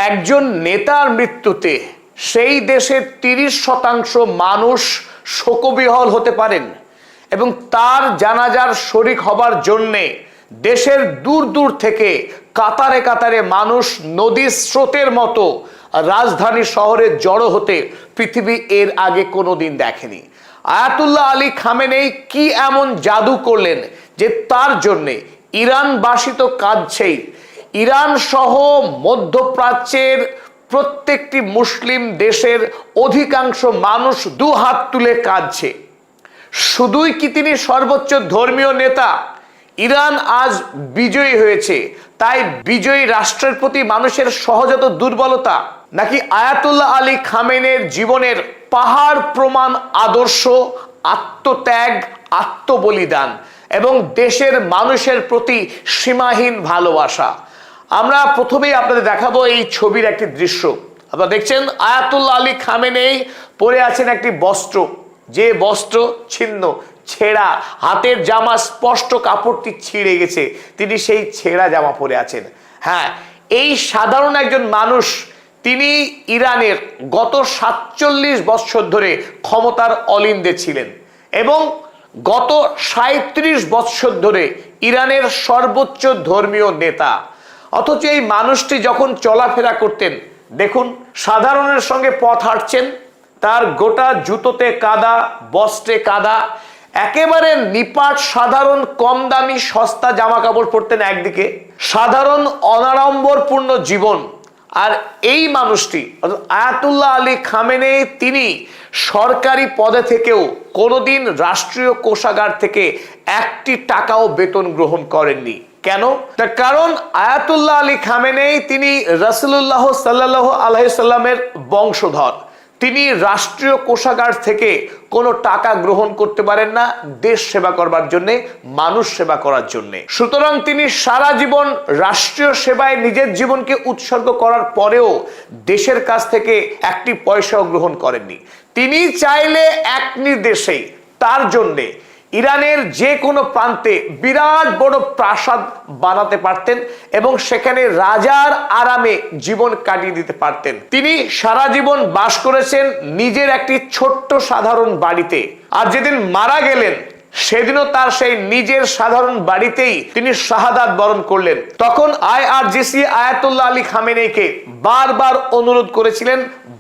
একজন নেতার মৃত্যুতে সেই দেশের 30% মানুষ শোকবিহল হতে পারেন এবং তার জানাজার শরিক হবার জন্যে দেশের দূর দূর থেকে কাতারে কাতারে মানুষ নদীর স্রোতের মতো রাজধানী শহরে জড়ো হতে পৃথিবী এর আগে কোনোদিন দেখেনি। আয়াতুল্লাহ আলী খামেনেই কি এমন জাদু করলেন যে তার জন্যে ইরানবাসী তো কাঁদছেই, ইরান সহ মধ্যপ্রাচ্যের প্রত্যেকটি মুসলিম দেশের অধিকাংশ মানুষ দু হাত তুলে কাঁদছে। শুধুই কি তিনি সর্বোচ্চ ধর্মীয় নেতা? ইরান আজ বিজয়ী হয়েছে, তাই বিজয়ী রাষ্ট্রের প্রতি মানুষের সহজাত দুর্বলতা, নাকি আয়াতুল্লাহ আলী খামেনের জীবনের পাহাড় প্রমাণ আদর্শ, আত্মত্যাগ, আত্মবলিদান এবং দেশের মানুষের প্রতি সীমাহীন ভালোবাসা? আমরা প্রথমেই আপনাদের দেখাবো এই ছবির একটি দৃশ্য। আপনারা দেখছেন আয়াতুল্লাহ আলী খামেনেই পরে আছেন একটি বস্ত্র, যে বস্ত্র ছিন্ন, ছেঁড়া, হাতের জামা স্পষ্ট কাপড়টি ছিঁড়ে গেছে, তিনি সেই ছেঁড়া জামা পরে আছেন। হ্যাঁ, এই সাধারণ একজন মানুষ, তিনি ইরানের গত 47 বছর ধরে ক্ষমতার অলিন্দে ছিলেন এবং গত 37 বছর ধরে ইরানের সর্বোচ্চ ধর্মীয় নেতা। অথচ এই মানুষটি যখন চলাফেরা করতেন, দেখুন সাধারণের সঙ্গে পথ হাঁটছেন, তার গোটা জুতোতে কাদা, বস্ত্রে কাদা, একেবারে নিপাট সাধারণ কম দামি সস্তা জামা কাপড় পরতেন একদিকে, সাধারণ অনাড়ম্বরপূর্ণ জীবন। আর এই মানুষটি আয়াতুল্লাহ আলী খামেনেই, তিনি সরকারি পদে থেকেও কোনোদিন রাষ্ট্রীয় কোষাগার থেকে 1টি টাকাও বেতন গ্রহণ করেননি। কেন? তার কারণ আয়াতুল্লাহ আলী খামেনেই তিনি রাসূলুল্লাহ সাল্লাল্লাহু আলাইহি সাল্লামের বংশধর। তিনি রাষ্ট্রীয় কোষাগার থেকে কোনো টাকা গ্রহণ করতে পারেন না দেশ সেবা করবার জন্য, মানুষ সেবা করার জন্য। সুতরাং তিনি সারা জীবন রাষ্ট্রীয় সেবায় নিজের জীবনকে উৎসর্গ করার পরেও দেশের কাছ থেকে 1টি পয়সাও গ্রহণ করেননি। তিনি চাইলে এক নির্দেশেই তার জন্যে ইরানের যে কোনো প্রান্তে বিরাট বড় প্রাসাদ বানাতে পারতেন এবং সেখানে রাজার আরামে জীবন কাটিয়ে দিতে পারতেন। তিনি সারা জীবন বাস করেছেন নিজের একটি ছোট্ট সাধারণ বাড়িতে, আর যেদিন মারা গেলেন সেদিনও তার সেই নিজের সাধারণ বাড়িতেই তিনি শাহাদাত বরণ করলেন। তখন IRGC আয়াতুল্লাহ আলী খামেনেইকে বারবার অনুরোধ করেছিলেন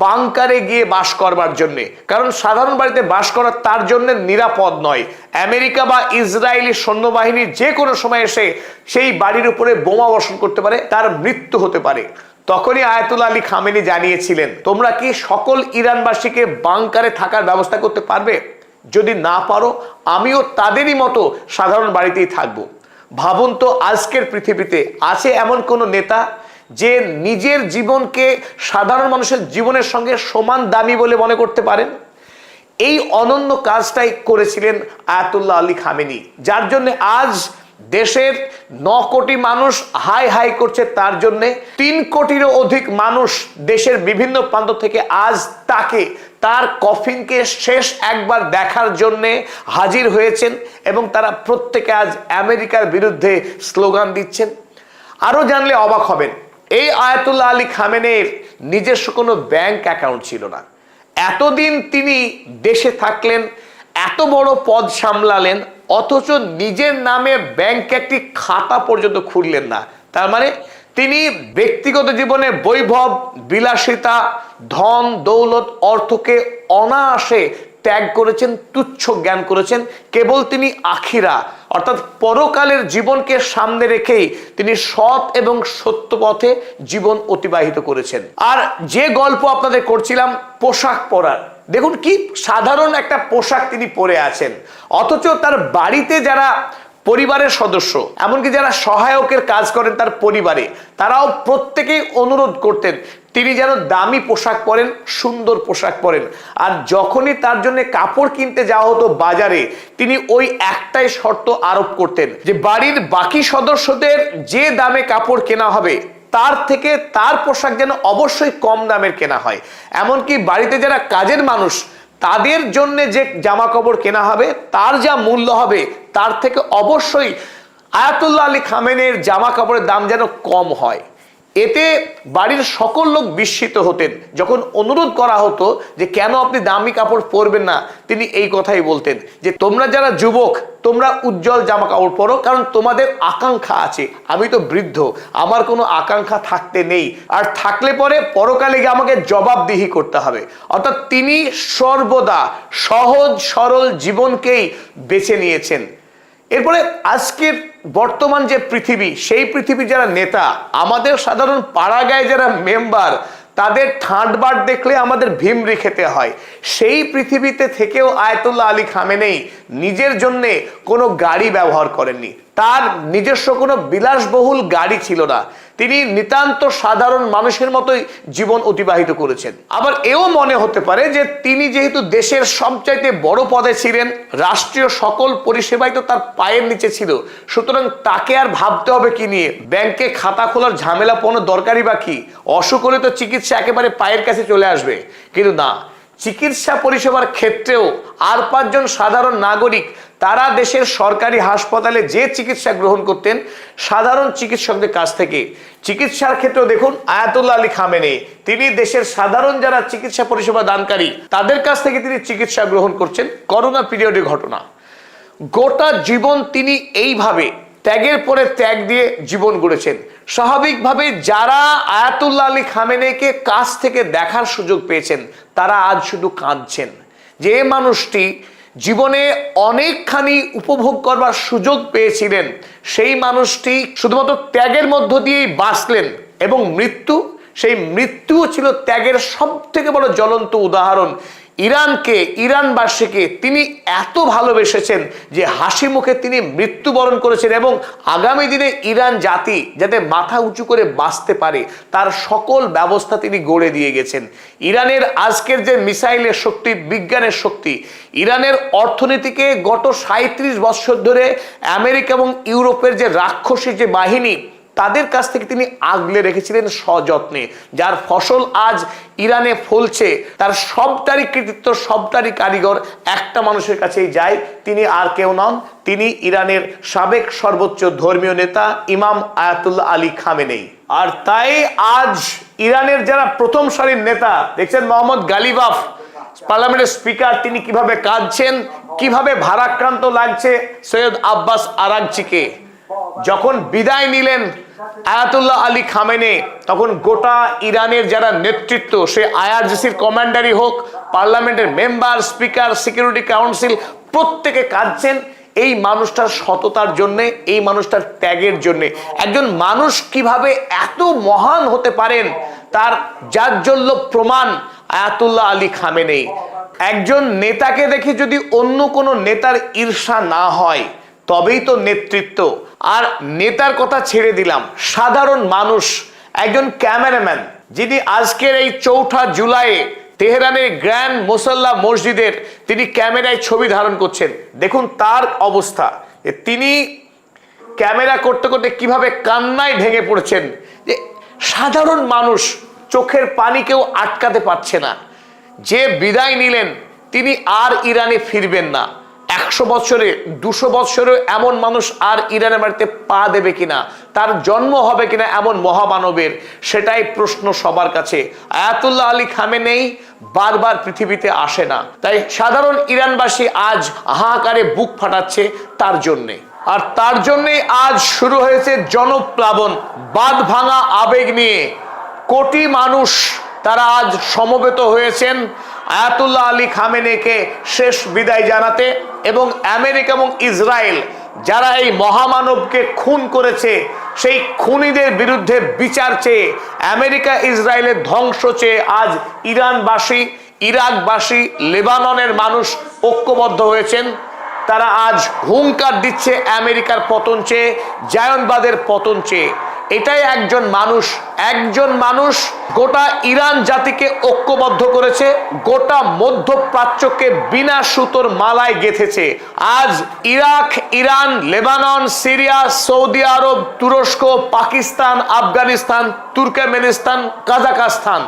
বাংকারে গিয়ে বাস করবার জন্য, কারণ সাধারণ বাড়িতে বাস করা তার জন্য নিরাপদ নয়। আমেরিকা বা ইসরায়েলি সৈন্যবাহিনী যে কোনো সময় এসে সেই বাড়ির উপরে বোমা বর্ষণ করতে পারে, তার মৃত্যু হতে পারে। তখনই আয়াতুল্লাহ আলী খামেনি জানিয়েছিলেন, তোমরা কি সকল ইরানবাসীকে বাংকারে থাকার ব্যবস্থা করতে পারবে? যদি না পারো, আমিও তাদেরই মতো সাধারণ বাড়িতেই থাকবো। ভাবুন তো, আজকের পৃথিবীতে আছে এমন কোন নেতা যে নিজের জীবনকে সাধারণ মানুষের জীবনের সঙ্গে সমান দামি বলে মনে করতে পারেন? এই অনন্য কাজটাই করেছিলেন আয়াতুল্লাহ আলী খামেনি, যার জন্য আজ দেশের 9 কোটি মানুষ হাই হাই করছে তার জন্যে। 3 কোটিরও অধিক মানুষ দেশের বিভিন্ন প্রান্ত থেকে আজ তাকে, তার কফিনকে শেষ একবার দেখার জন্যে হাজির হয়েছেন এবং তারা প্রত্যেকে আজ আমেরিকার বিরুদ্ধে স্লোগান দিচ্ছেন। আরো জানলে অবাক হবেন, এই আয়াতুল্লাহ আলী খামেনের নিজস্ব কোনো ব্যাংক অ্যাকাউন্ট ছিল না। এতদিন তিনি দেশে থাকলেন, এত বড় পদ সামলালেন, অথচ নিজের নামে ব্যাংকে একটি খাতা পর্যন্ত খুললেন না। তার মানে তিনি ব্যক্তিগত জীবনে বৈভব, বিলাসিতা, ধন দৌলত, অর্থকে অনায়াসে ত্যাগ করেছেন, তুচ্ছ জ্ঞান করেছেন। কেবল তিনি আখিরা অর্থাৎ পরকালের জীবনকে সামনে রেখেই তিনি সৎ এবং সত্য পথে জীবন অতিবাহিত করেছেন। আর যে গল্প আপনাদের করছিলাম পোশাক পরার, দেখুন কি সাধারণ একটা পোশাক তিনি পরে আছেন, অথচ তার বাড়িতে যারা পরিবারের সদস্য, এমনকি যারা সহায়কের কাজ করেন তার পরিবারে, তারাও প্রত্যেকেই অনুরোধ করতেন তিনি যেন দামি পোশাক পরেন, সুন্দর পোশাক পরেন। আর যখনই তার জন্য কাপড় কিনতে যাওয়া হতো বাজারে, তিনি ওই একটাই শর্ত আরোপ করতেন যে বাড়ির বাকি সদস্যদের যে দামে কাপড় কেনা হবে তার থেকে তার পোশাক যেন অবশ্যই কম দামের কেনা হয়। এমনকি বাড়িতে যারা কাজের মানুষ, তাদের জন্য যে জামা কাপড় কেনা হবে তার যা মূল্য হবে তার থেকে অবশ্যই আয়াতুল্লাহ আলী খামেনের জামা কাপড়ের দাম যেন কম হয়। এতে বাড়ির সকল লোক বিস্মিত হতেন। যখন অনুরোধ করা হতো যে কেন আপনি দামি কাপড় পরবেন না, তিনি এই কথাই বলতেন যে তোমরা যারা যুবক তোমরা উজ্জ্বল জামা কাপড় পরো, কারণ তোমাদের আকাঙ্ক্ষা আছে। আমি তো বৃদ্ধ, আমার কোনো আকাঙ্ক্ষা থাকতে নেই, আর থাকলে পরে পরকালে গিয়ে আমাকে জবাবদিহি করতে হবে। অর্থাৎ তিনি সর্বদা সহজ সরল জীবনকেই বেছে নিয়েছেন। এরপরে আজকের বর্তমান যে পৃথিবী, সেই পৃথিবীর যারা নেতা, আমাদের সাধারণ পাড়াগাঁয়ে যারা মেম্বার, তাদের ঠাঁটবাট দেখলে আমাদের ভিমরি খেতে হয়। সেই পৃথিবীতে থেকেও আয়াতুল্লাহ আলী খামেনেই নিজের জন্য কোনো গাড়ি ব্যবহার করেননি। তার নিজস্ব কোনো বিলাসবহুল গাড়ি ছিল না। তিনি নিতান্ত সাধারণ মানুষের মতোই জীবন অতিবাহিত করেছেন। আবার এও মনে হতে পারে যে তিনি যেহেতু দেশের সবচাইতে বড় পদে ছিলেন, রাষ্ট্রীয় সকল পরিষেবাই তো তার পায়ের নিচে ছিল, সুতরাং তাকে আর ভাবতে হবে কি নিয়ে, ব্যাংকে খাতা খোলার ঝামেলা কোনো দরকারই বা কি, অসুখ হলে তো চিকিৎসা একেবারে পায়ের কাছে চলে আসবে। কিন্তু না, চিকিৎসা পরিষেবার ক্ষেত্রেও আর 5 জন সাধারণ নাগরিক তারা দেশের সরকারি হাসপাতালে যে চিকিৎসা গ্রহণ করতেন সাধারণ চিকিৎসকদের কাছ থেকে, চিকিৎসার ক্ষেত্রেও দেখুন আয়াতুল্লাহ আলী খামেনেই তিনি দেশের সাধারণ যারা চিকিৎসা পরিষেবা দানকারী তাদের কাছ থেকে তিনি চিকিৎসা গ্রহণ করছেন। করোনা পিরিয়ডের ঘটনা, গোটা জীবন তিনি এইভাবে ত্যাগের পরে ত্যাগ দিয়ে জীবন গড়েছেন। স্বাভাবিকভাবে যারা আয়াতুল্লাহ আলী খামেনেইকে কাছ থেকে দেখার সুযোগ পেয়েছেন তারা আজ শুধু কাঁদছেন। যে মানুষটি জীবনে অনেকখানি উপভোগ করবার সুযোগ পেয়েছিলেন, সেই মানুষটি শুধুমাত্র ত্যাগের মধ্য দিয়েই বাঁচলেন, এবং সেই মৃত্যুও ছিল ত্যাগের সব থেকে বড় জ্বলন্ত উদাহরণ। ইরানবাসীকে তিনি এত ভালোবেসেছেন যে হাসি মুখে তিনি মৃত্যুবরণ করেছেন, এবং আগামী দিনে ইরান জাতি যাতে মাথা উঁচু করে বাঁচতে পারে তার সকল ব্যবস্থা তিনি গড়ে দিয়ে গেছেন। ইরানের আজকের যে মিসাইলের শক্তি, বিজ্ঞানের শক্তি, ইরানের অর্থনীতিকে গত 37 বছর ধরে আমেরিকা এবং ইউরোপের যে রাক্ষসী যে বাহিনী তাদের কাছ থেকে তিনি আগলে রেখেছিলেন সযত্নে, যার ফসল আজ ইরানে ফলছে। তার সবটারই কৃতিত্ব, সবটারই কারিগর একটা মানুষের কাছেই যায়, তিনি আর কেউ নন, তিনি ইরানের সাবেক সর্বোচ্চ ধর্মীয় নেতা ইমাম আয়াতুল্লাহ আলী খামেনেই। আর তাই আজ ইরানের যারা প্রথম সারির নেতা দেখছেন, মোহাম্মদ গালিবাফ পার্লামেন্টের স্পিকার, তিনি কিভাবে কাঁদছেন, কিভাবে ভারাক্রান্ত লাগছে সৈয়দ আব্বাস আরাগচিকে। যখন বিদায় নিলেন আয়াতুল্লাহ আলী খামেনেই, তখন গোটা ইরানের যারা নেতৃত্ব, সে আইআরজিসির কমান্ডারই হোক, পার্লামেন্টের মেম্বার, স্পিকার, সিকিউরিটি কাউন্সিল, প্রত্যেকে কাঁদছেন এই মানুষটার সততার জন্যে, এই মানুষটার ত্যাগের জন্যে। একজন মানুষ কিভাবে এত মহান হতে পারেন তার জাজ্জল্য প্রমাণ আয়াতুল্লাহ আলী খামেনেই। একজন নেতাকে দেখে যদি অন্য কোনো নেতার ঈর্ষা না হয় তবেই তো নেতৃত্ব। আর নেতার কথা ছেড়ে দিলাম, সাধারণ মানুষ, একজন ক্যামেরাম্যান যিনি আজকের এই 4 জুলাই তেহরানের গ্র্যান্ড মুসল্লা মসজিদের তিনি ক্যামেরায় ছবি ধারণ করছেন, দেখুন তার অবস্থা। তিনি ক্যামেরা করতে করতে কিভাবে কান্নায় ভেঙে পড়ছেন, যে সাধারণ মানুষ চোখের পানি কেউ আটকাতে পারছে না। যে বিদায় নিলেন তিনি আর ইরানে ফিরবেন না। 100 বছরে 200 বছরে এমন মানুষ আর ইরানের বাড়িতে পা দেবে কিনা, তার জন্ম হবে কিনা এমন মহামানবের, সেটাই প্রশ্ন সবার কাছে। আয়াতুল্লাহ আলী খামেনেই বারবার পৃথিবীতে আসে না, তাই সাধারণ ইরানবাসী আজ হাহাকারে বুক ফাটাচ্ছে তার জন্যে। আর তার জন্যই আজ শুরু হয়েছে জনপ্লাবন, বাঁধ ভাঙা আবেগ নিয়ে কোটি মানুষ তারা আজ সমবেত হয়েছেন আয়াতুল্লাহ আলী খামেনেইকে শেষ বিদায় জানাতে। এবং আমেরিকা এবং ইসরায়েল যারা এই মহামানবকে খুন করেছে, সেই খুনিদের বিরুদ্ধে বিচার চেয়ে, আমেরিকা ইসরায়েলের ধ্বংস চেয়ে আজ ইরানবাসী, ইরাকবাসী, লেবাননের মানুষ ঐক্যবদ্ধ হয়েছেন। তারা আজ হুঙ্কার দিচ্ছে আমেরিকার পতন চেয়ে, জায়নবাদের পতন চেয়ে। এটাই একজন মানুষ গোটা ইরান জাতিকে ঐক্যবদ্ধ করেছে, গোটা মধ্যপ্রাচ্যকে বিনা সুতোর মালায় গেঁথেছে। আজ Iraq, Iran, Lebanon, Syria, Saudi আরব, তুরস্ক, পাকিস্তান, আফগানিস্তান, তুর্কমেনিস্তান, কাজাকস্তান,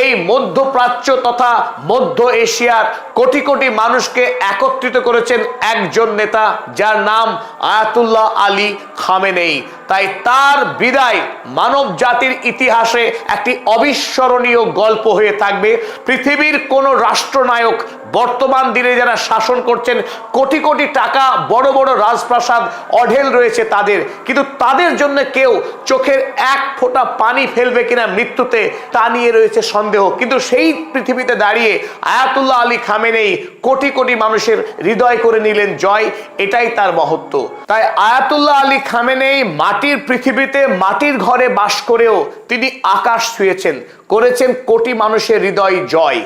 এই মধ্যপ্রাচ্য তথা মধ্য এশিয়ার কোটি কোটি মানুষকে একত্রিত করেছেন একজন নেতা, যার নাম আয়াতুল্লাহ আলী খামেনেই। তাই তার বিদায় মানব জাতির ইতিহাসে একটি অবিস্মরণীয় গল্প হয়ে থাকবে। পৃথিবীর কোন রাষ্ট্রনায়ক বর্তমান দিনে যারা শাসন করছেন, কোটি কোটি টাকা, বড় বড় রাজপ্রাসাদ, অঢেল রয়েছে তাদের, কিন্তু তাদের জন্য কেউ চোখের এক ফোঁটা পানি ফেলবে কিনা মৃত্যুতে, তা নিয়ে রয়েছে সন্দেহ। কিন্তু সেই পৃথিবীতে দাঁড়িয়ে Ayatollah Ali Khamenei crore crore মানুষের হৃদয় করে নিলেন জয়। এটাই তার মহত্ব। তাই আয়াতুল্লাহ আলী খামেনেই মাটির পৃথিবীতে মাটির ঘরে বাস করেও তিনি আকাশ ছুঁয়েছেন, করেছেন কোটি মানুষের হৃদয় জয়।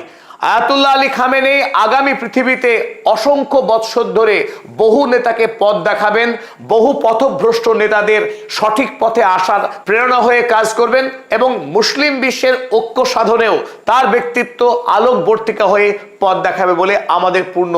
আয়াতুল্লাহ আলী খামেনেই আগামী পৃথিবীতে অসংখ্য বৎসর ধরে বহু নেতাকে পথ দেখাবেন, বহু পথভ্রষ্ট নেতাদের সঠিক পথে আসার প্রেরণা হয়ে কাজ করবেন এবং মুসলিম বিশ্বের ঐক্য সাধনেও তার ব্যক্তিত্ব আলোকবর্তিকা হয়ে পথ দেখাবে বলে আমাদের পূর্ণ